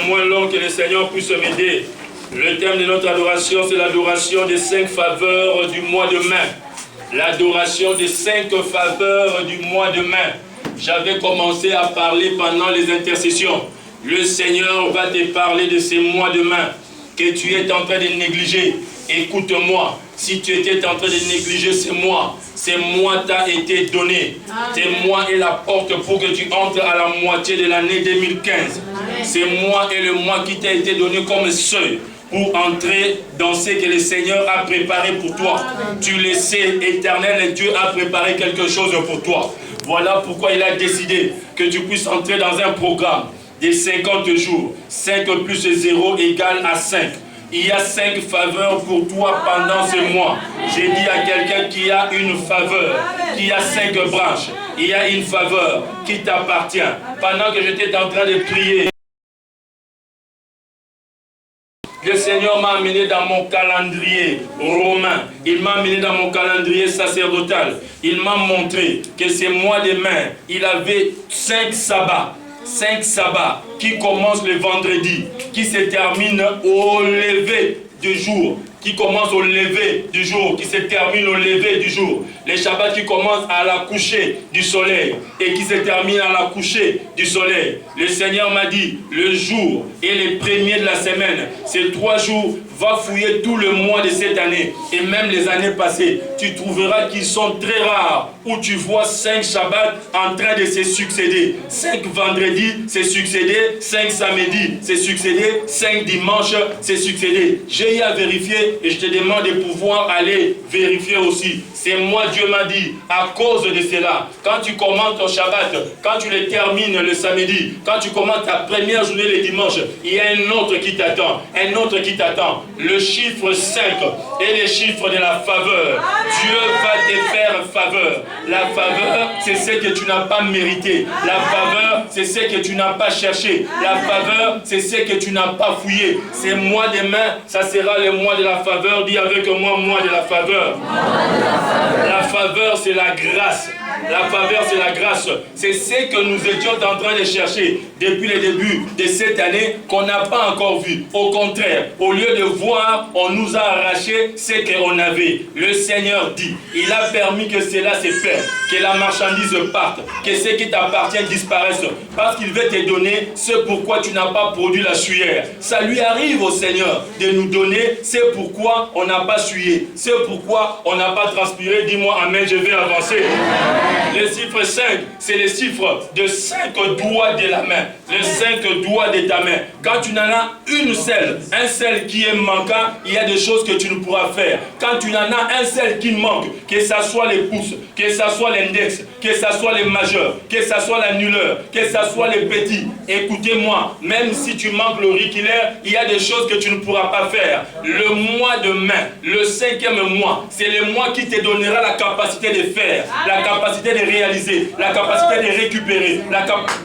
moins long que le Seigneur puisse m'aider. Le thème de notre adoration, c'est l'adoration des 5 faveurs du mois de mai. L'adoration des 5 faveurs du mois de mai. J'avais commencé à parler pendant les intercessions. Le Seigneur va te parler de ces mois de mai que tu es en train de négliger. Écoute-moi, si tu étais en train de négliger ces mois t'a été donné. Ces mois est la porte pour que tu entres à la moitié de l'année 2015. Ces mois est le mois qui t'a été donné comme seuil pour entrer dans ce que le Seigneur a préparé pour toi. Tu le sais, éternel, et Dieu a préparé quelque chose pour toi. Voilà pourquoi il a décidé que tu puisses entrer dans un programme de 50 jours. 5 plus 0 égale à 5. Il y a 5 faveurs pour toi pendant ce mois. J'ai dit à quelqu'un qui a une faveur, qui a 5 branches. Il y a une faveur qui t'appartient. Pendant que j'étais en train de prier, le Seigneur m'a amené dans mon calendrier romain. Il m'a amené dans mon calendrier sacerdotal. Il m'a montré que ces mois de mai, il avait 5 sabbats. 5 sabbats qui commencent le vendredi, qui se terminent au lever du jour, qui commencent au lever du jour, qui se terminent au lever du jour. Les Shabbats qui commencent à la coucher du soleil et qui se terminent à la coucher du soleil. Le Seigneur m'a dit, le jour et les premiers de la semaine, ces 3 jours, va fouiller tout le mois de cette année et même les années passées. Tu trouveras qu'ils sont très rares où tu vois 5 Shabbats en train de se succéder. 5 vendredis, c'est succédé. 5 samedis, c'est succédé. 5 dimanches, c'est succédé. J'ai eu à vérifier et je te demande de pouvoir aller vérifier aussi. C'est moi, Dieu m'a dit, à cause de cela, quand tu commences ton Shabbat, quand tu le termines le samedi, quand tu commences ta première journée le dimanche, il y a un autre qui t'attend. Un autre qui t'attend. Le chiffre 5 est le chiffre de la faveur. Dieu va te faire faveur. La faveur, c'est ce que tu n'as pas mérité. La faveur, c'est ce que tu n'as pas cherché. La faveur, c'est ce que tu n'as pas fouillé. C'est mois de mai, ça sera le mois de la faveur. Dis avec moi, mois de la faveur. La faveur, c'est la grâce. La faveur, c'est la grâce. C'est ce que nous étions en train de chercher depuis le début de cette année qu'on n'a pas encore vu. Au contraire, au lieu de voir, on nous a arraché ce qu'on avait. Le Seigneur dit, il a permis que cela se perde, que la marchandise parte, que ce qui t'appartient disparaisse, parce qu'il veut te donner ce pourquoi tu n'as pas produit la sueur. Ça lui arrive au Seigneur de nous donner ce pourquoi on n'a pas sué, ce pourquoi on n'a pas transpiré. Dis-moi amen, je vais avancer. Le chiffre 5, c'est le chiffre de 5 doigts de la main. Les 5 doigts de ta main. Quand tu n'en as une seule, un seul qui est manquant, il y a des choses que tu ne pourras faire. Quand tu en as un seul qui manque, que ce soit les pouces, que ce soit l'index, que ce soit les majeurs, que ce soit l'annuleur, que ce soit les petits, écoutez-moi, même si tu manques l'auriculaire, il y a des choses que tu ne pourras pas faire. Le mois de mai, le 5e mois, c'est le mois qui te donnera la capacité de faire, la capacité de réaliser, la capacité de récupérer.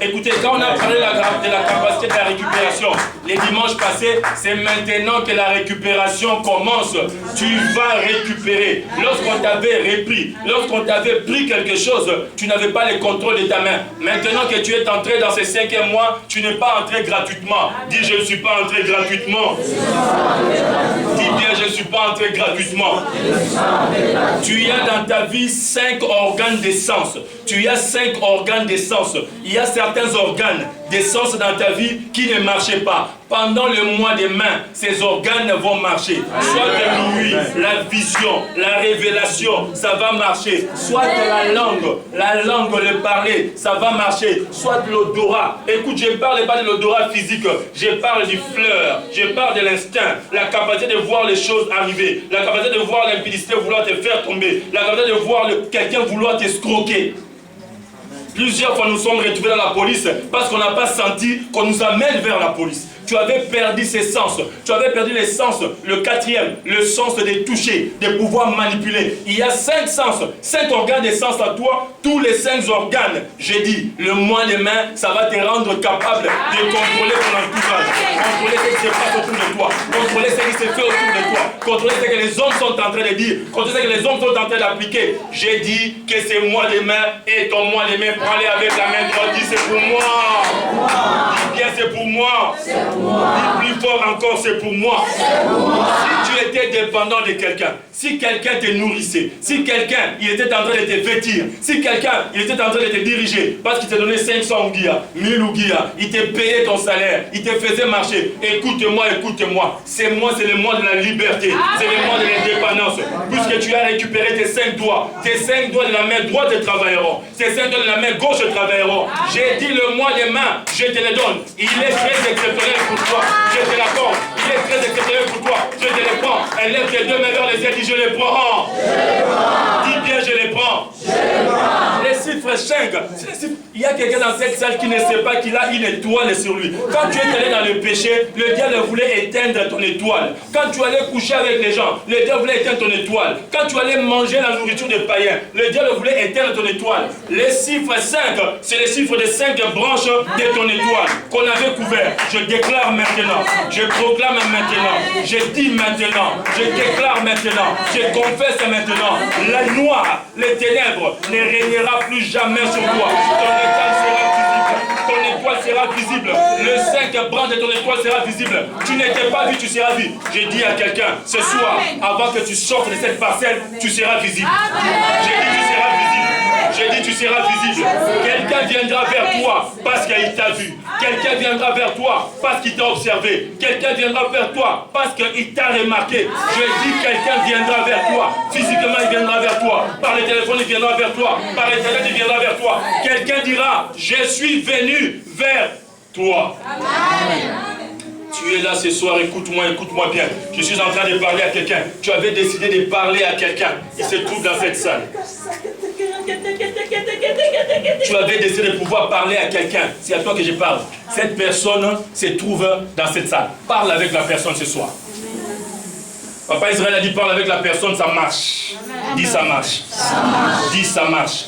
Écoutez, quand on a parlé de la capacité de la récupération, les dimanches passés, c'est maintenant que la récupération commence. Tu vas récupérer. Lorsqu'on t'avait repris, lorsqu'on t'avait pris quelque chose, tu n'avais pas le contrôle de ta main. Maintenant que tu es entré dans ce 5e mois, tu n'es pas entré gratuitement. Dis, je ne suis pas entré gratuitement. Dis bien, je ne suis pas entré gratuitement. Tu as dans ta vie 5 organes d'essence. Tu as 5 organes d'essence. Il y a certains organes d'essence dans ta vie qui ne marchaient pas. Pendant le mois de mai, ces organes vont marcher. Soit l'ouïe, la vision, la révélation, ça va marcher. Soit la langue, le parler, ça va marcher. Soit l'odorat. Écoute, je ne parle pas de l'odorat physique, je parle du fleur, je parle de l'instinct, la capacité de voir les choses arriver, la capacité de voir l'impudicité vouloir te faire tomber, la capacité de voir quelqu'un vouloir t'escroquer. Plusieurs fois nous sommes retrouvés dans la police parce qu'on n'a pas senti qu'on nous amène vers la police. Tu avais perdu ses sens. Tu avais perdu les sens. Le 4e, le sens de toucher, de pouvoir manipuler. Il y a 5 sens, 5 organes de sens à toi. Tous les 5 organes, j'ai dit, le mois de mai, ça va te rendre capable de contrôler ton entourage. Contrôler ce qui se passe autour de toi. Contrôler ce qui se fait autour de toi. contrôler ce que les hommes sont en train de dire, contrôler ce que les hommes sont en train d'appliquer. J'ai dit que c'est moi les mains et ton moi les mains. Prends-les avec la main droite, dis c'est pour moi. Dis bien c'est pour moi. Dis plus fort encore c'est pour moi. Si tu étais dépendant de quelqu'un, si quelqu'un te nourrissait, si quelqu'un il était en train de te vêtir, si quelqu'un il était en train de te diriger, parce qu'il te donnait 500 ouguiya, 1000 ouguiya, il te payait ton salaire, il te faisait marcher. Écoute-moi, écoute-moi. C'est moi, c'est le mois de la liberté, c'est le mois de l'indépendance. Puisque tu as récupéré tes 5 doigts de la main droite te travailleront, tes 5 doigts de la main gauche te travailleront. J'ai dit le mois des mains, je te le donne. Il est très exceptionnel pour toi, je te l'accorde. Il est très exceptionnel pour toi, je te le prends. Élève tes deux mains vers les cieux, dis je les prends. Dis bien je les prends. Les chiffres 5, il y a quelqu'un dans cette salle qui ne sait pas qu'il a une étoile sur lui. Quand tu es allé dans le péché, le diable voulait éteindre ton étoile. Quand tu allais coucher avec les gens, le diable voulait éteindre ton étoile. Quand tu allais manger la nourriture des païens, le diable voulait éteindre ton étoile. Les chiffres 5, c'est les chiffres des 5 branches de ton étoile qu'on avait couvert. Je déclare maintenant, je proclame maintenant, je dis maintenant, je déclare maintenant, je confesse maintenant, la noire, les ténèbres ne régnera plus jamais sur toi. Ton étoile sera visible. Le 5 branches de ton étoile sera visible. Tu n'étais pas vu, tu seras vu. J'ai dit à quelqu'un, ce soir, avant que tu sortes de cette parcelle, tu seras visible. J'ai dit, tu seras visible. J'ai dit, tu seras visible. Quelqu'un viendra vers toi parce qu'il t'a vu. Quelqu'un viendra vers toi parce qu'il t'a observé. Quelqu'un viendra vers toi parce qu'il t'a remarqué. Je dis, quelqu'un viendra vers toi. Physiquement, il viendra vers toi. Par le téléphone, il viendra vers toi. Par Internet, il viendra vers toi. Quelqu'un dira, je suis venu vers toi. Amen. Tu es là ce soir, écoute-moi bien. Je suis en train de parler à quelqu'un. Tu avais décidé de parler à quelqu'un. Il se trouve dans cette salle. Tu avais décidé de pouvoir parler à quelqu'un. C'est à toi que je parle. Cette personne se trouve dans cette salle. Parle avec la personne ce soir. Papa Israël a dit parle avec la personne, ça marche. Dis ça marche. Dis ça marche.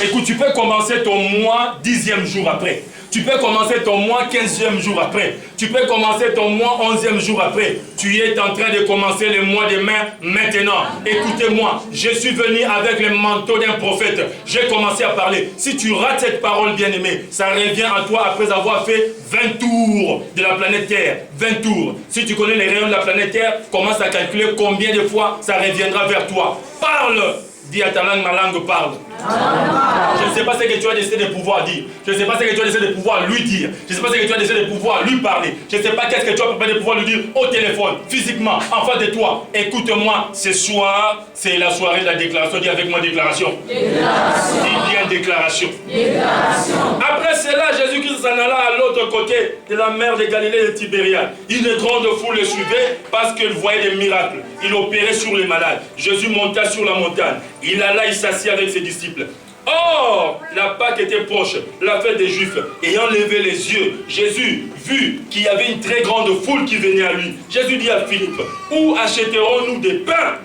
Écoute, tu peux commencer ton mois 10e jour après. Tu peux commencer ton mois 15e jour après. Tu peux commencer ton mois 11e jour après. Tu es en train de commencer le mois de mai maintenant. Écoutez-moi, je suis venu avec le manteau d'un prophète. J'ai commencé à parler. Si tu rates cette parole bien-aimée, ça revient à toi après avoir fait 20 tours de la planète Terre. 20 tours. Si tu connais les rayons de la planète Terre, commence à calculer combien de fois ça reviendra vers toi. Parle! Dis à ta langue, ma langue parle. Je ne sais pas ce que tu as décidé de pouvoir dire. Je ne sais pas ce que tu as décidé de pouvoir lui dire. Je ne sais pas ce que tu as décidé de pouvoir lui parler. Je ne sais pas qu'est-ce que tu as préparé de pouvoir lui dire au téléphone, physiquement, en face de toi. Écoute-moi, ce soir, c'est la soirée de la déclaration. Dis avec moi déclaration. Déclaration. Dis bien déclaration. Déclaration. Après cela, Jésus-Christ s'en alla à l'autre côté de la mer de Galilée et de Tibériade. Une grande foule le suivait parce qu'il voyait des miracles. Il opérait sur les malades. Jésus monta sur la montagne. Il alla, il s'assit avec ses disciples. Or, la Pâque était proche, la fête des Juifs. Ayant levé les yeux, Jésus vu qu'il y avait une très grande foule qui venait à lui. Jésus dit à Philippe, où achèterons-nous des pains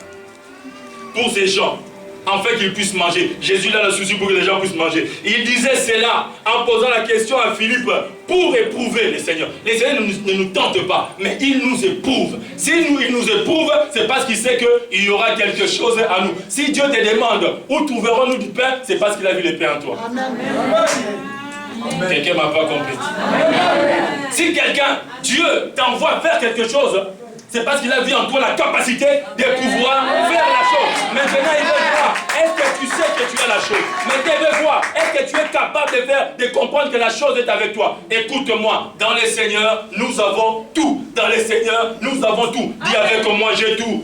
pour ces gens, afin qu'ils puissent manger? Jésus a le souci pour que les gens puissent manger. Il disait cela en posant la question à Philippe pour éprouver le Seigneur. Le Seigneur ne nous tente pas, mais il nous éprouve. Si il nous éprouve, c'est parce qu'il sait qu'il y aura quelque chose à nous. Si Dieu te demande où trouverons-nous du pain, c'est parce qu'il a vu le pain en toi. Quelqu'un ne m'a pas compris. Amen. Si quelqu'un, Dieu t'envoie faire quelque chose, c'est parce qu'il a vu en toi la capacité de pouvoir faire la chose. Maintenant, il veut voir, est-ce que tu sais que tu as la chose? Maintenant, il veut voir, est-ce que tu es capable de comprendre que la chose est avec toi? Écoute-moi, dans le Seigneur, nous avons tout. Dans le Seigneur, nous avons tout. Dis avec moi, j'ai tout.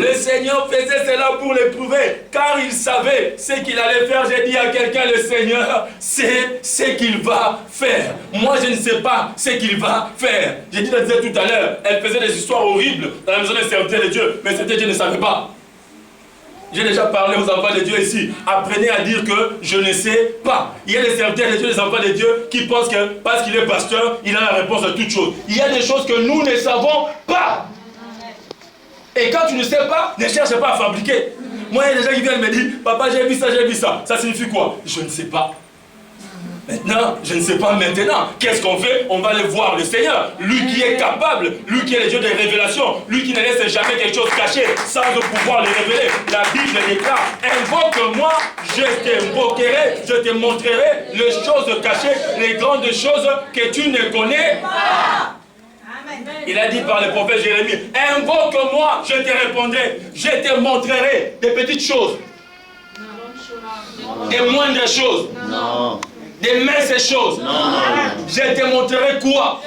Le Seigneur faisait cela pour l'éprouver, car il savait ce qu'il allait faire. J'ai dit à quelqu'un, le Seigneur sait ce qu'il va faire. Moi, je ne sais pas ce qu'il va faire. J'ai dit tout à l'heure, elle faisait des histoires horribles dans la maison des serviteurs de Dieu, mais c'était Dieu ne savait pas. J'ai déjà parlé aux enfants de Dieu ici. Apprenez à dire que je ne sais pas. Il y a des serviteurs de Dieu, des enfants de Dieu qui pensent que parce qu'il est pasteur, il a la réponse à toutes choses. Il y a des choses que nous ne savons pas. Et quand tu ne sais pas, ne cherche pas à fabriquer. Moi, il y a des gens qui viennent me dire, papa, j'ai vu ça, j'ai vu ça. Ça signifie quoi? Je ne sais pas. Maintenant, je ne sais pas maintenant. Qu'est-ce qu'on fait? On va aller voir le Seigneur. Lui qui est capable, lui qui est le Dieu des révélations, lui qui ne laisse jamais quelque chose caché sans pouvoir le révéler. La Bible déclare, invoque-moi, je t'invoquerai, je te montrerai les choses cachées, les grandes choses que tu ne connais pas. Il a dit par le prophète Jérémie, invoque-moi, je te répondrai, je te montrerai des petites choses, des moindres choses, des minces choses. Je te montrerai quoi?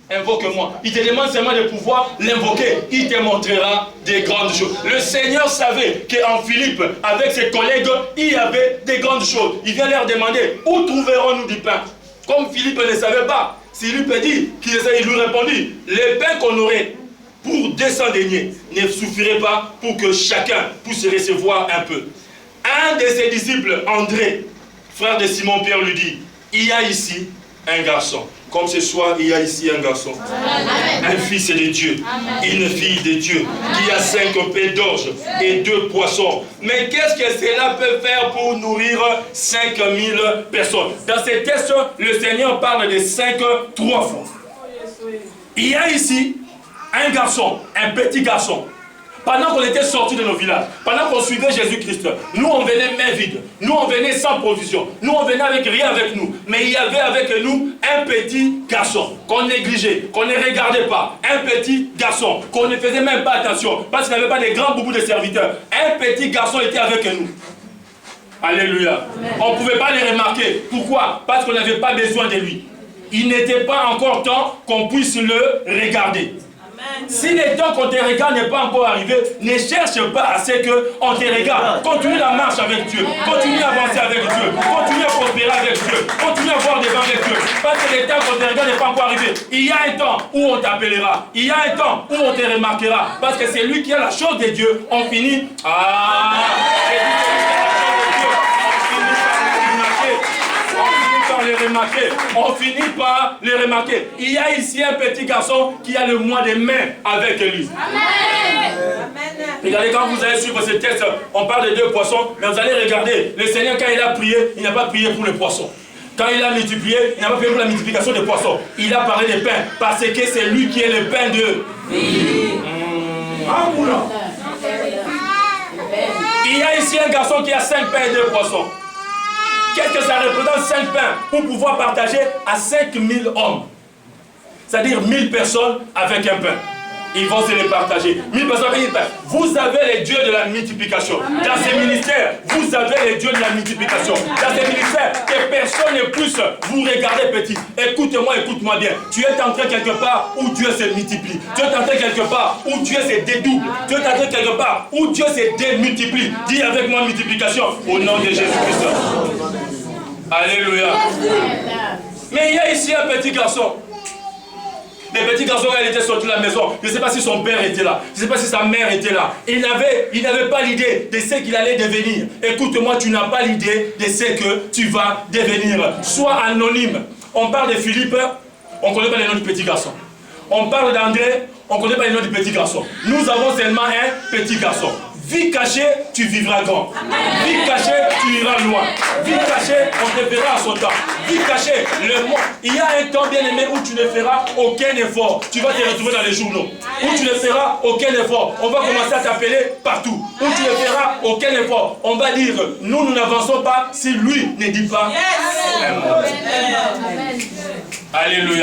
Invoque-moi. Il te demande seulement de pouvoir l'invoquer. Il te montrera des grandes choses. Le Seigneur savait qu'en Philippe, avec ses collègues, il y avait des grandes choses. Il vient leur demander, où trouverons-nous du pain? Comme Philippe ne savait pas. Philippe dit, il lui répondit, les pains qu'on aurait pour 200 deniers ne suffiraient pas pour que chacun puisse recevoir un peu. Un de ses disciples, André, frère de Simon-Pierre, lui dit, il y a ici un garçon. Comme ce soir, il y a ici un garçon. Amen. Un fils de Dieu. Amen. Une fille de Dieu. Qui a 5 pains d'orge et 2 poissons. Mais qu'est-ce que cela peut faire pour nourrir 5000 personnes? Dans ces textes, le Seigneur parle de 5 3 fois. Il y a ici un garçon, un petit garçon. Pendant qu'on était sortis de nos villages, pendant qu'on suivait Jésus-Christ, nous on venait main vide, nous on venait sans provision, nous on venait avec rien avec nous. Mais il y avait avec nous un petit garçon qu'on négligeait, qu'on ne regardait pas. Un petit garçon qu'on ne faisait même pas attention parce qu'il n'avait pas de grands boubous de serviteurs. Un petit garçon était avec nous. Alléluia. Amen. On ne pouvait pas le remarquer. Pourquoi? Parce qu'on n'avait pas besoin de lui. Il n'était pas encore temps qu'on puisse le regarder. Si le temps qu'on te regarde n'est pas encore arrivé, ne cherche pas à ce qu'on te regarde. Continue la marche avec Dieu. Continue à avancer avec Dieu. Continue à prospérer avec Dieu. Continue à voir devant avec Dieu. Parce que le temps qu'on te regarde n'est pas encore arrivé. Il y a un temps où on t'appellera. Il y a un temps où on te remarquera. Parce que c'est lui qui a la chose de Dieu. On finit. On finit par les remarquer. Il y a ici un petit garçon qui a le mois de mai avec lui. Amen. Regardez, quand vous allez suivre ce texte, on parle de 2 poissons, mais vous allez regarder, le Seigneur quand il a prié, il n'a pas prié pour les poissons. Quand il a multiplié, il n'a pas prié pour la multiplication des poissons. Il a parlé des pains, parce que c'est lui qui est le pain de vie. Il y a ici un garçon qui a 5 pains et 2 poissons. Qu'est-ce que ça représente 5 pains pour pouvoir partager à 5000 hommes? C'est-à-dire 1000 personnes avec un pain. Ils vont se les partager. 1000 personnes avec un pain. Vous avez les dieux de la multiplication. Dans ces ministères, vous avez les dieux de la multiplication. Dans ces ministères, que personne ne puisse vous regarder petit. Écoute-moi bien. Tu es entré quelque part où Dieu se multiplie. Tu es entré quelque part où Dieu se dédouble. Tu es entré quelque part où Dieu se démultiplie. Dis avec moi multiplication au nom de Jésus-Christ. Alléluia. Mais il y a ici un petit garçon. Le petit garçon, quand il était sorti de la maison, je ne sais pas si son père était là, je ne sais pas si sa mère était là. Il n'avait pas l'idée de ce qu'il allait devenir. Écoute-moi, tu n'as pas l'idée de ce que tu vas devenir. Sois anonyme. On parle de Philippe, on ne connaît pas le nom du petit garçon. On parle d'André, on ne connaît pas le nom du petit garçon. Nous avons seulement un petit garçon. Vie cachée, tu vivras grand. Vie cachée, tu iras loin. Vie cachée, on te verra à son temps. Vie cachée, il y a un temps bien aimé où tu ne feras aucun effort. Tu vas te retrouver dans les journaux. Où tu ne feras aucun effort. On va commencer à t'appeler partout. Où tu ne feras aucun effort. On va dire, nous n'avançons pas si lui ne dit pas un mot. Alléluia.